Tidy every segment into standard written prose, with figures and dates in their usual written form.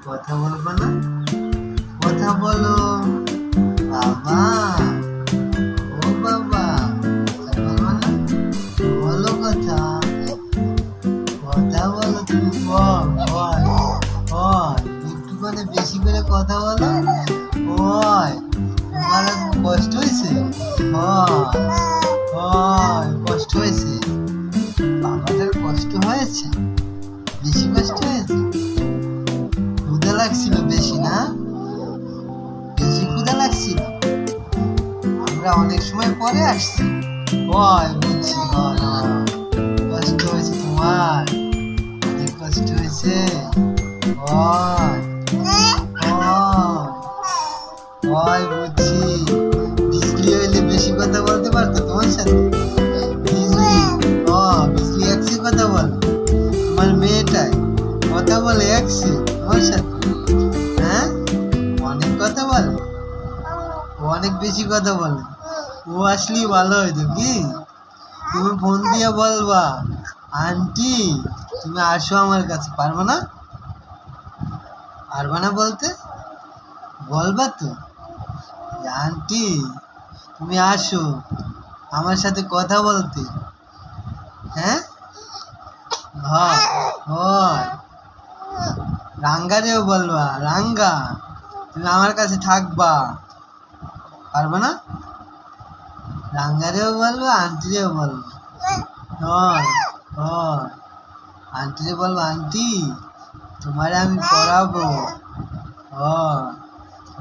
কথা বলবো না? কথা বলো বাবা। ও বাবা, কথা বলবো না? বলো কথা। কথা বলো তুমি, বল বল বল। একটু করে বেশি করে কথা বলো। হয় তোমার এখন কষ্ট হয়েছে? হয় হয় কষ্ট হয়েছে। বাবাটার কষ্ট হয়েছে, বেশি কষ্ট হয়েছে। ক্ষুধা লাগছিল বেশি না? বেশি ক্ষুধা লাগছিল। আমরা অনেক সময় পরে আসছি। হয় বুঝছি, হয় হয়। কষ্ট হয়েছে তোমার, অনেক কষ্ট হয়েছে। হয় হয় হয় বুঝছি। বিজলি হইলে বেশি কথা বলতে পারতো তোমার সাথে? বিজলি, বিজলি একসে কথা বলে। তোমার মেয়েটাই কথা বলে একসে তোমার সাথে? হ্যাঁ, অনেক কথা বলে। ও অনেক বেশি কথা বলে। ও আসলেই ভালো হইতো কি? তুমি ফোন দিয়ে বলবা, আন্টি তুমি আসো আমার কাছে। পারবো না? পারবা না বলতে? বলবা তো যে, আন্টি তুমি আসো আমার সাথে কথা বলতে। হ্যাঁ, হয় হয়। রাঙ্গারেও বলবা, রাঙ্গা তুমি আমার কাছে থাকবা। পারবো না? রাঙ্গারেও বলবা, আন্টিরেও বলবা। হয় হয়। আন্টিরে বলবো, আন্টি তোমারে আমি পড়াবো। হয়,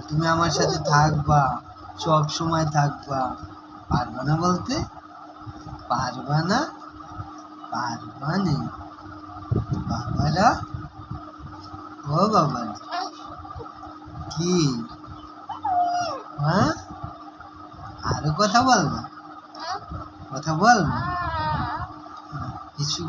তুমি আমার সাথে থাকবা, সব সময় থাকবা। পারবা না বলতে? পারবা না? পারবা নে বাবারা? ও বাবা, কি? হ্যাঁ, আরো কথা বলবা? কথা বলবা? কিছু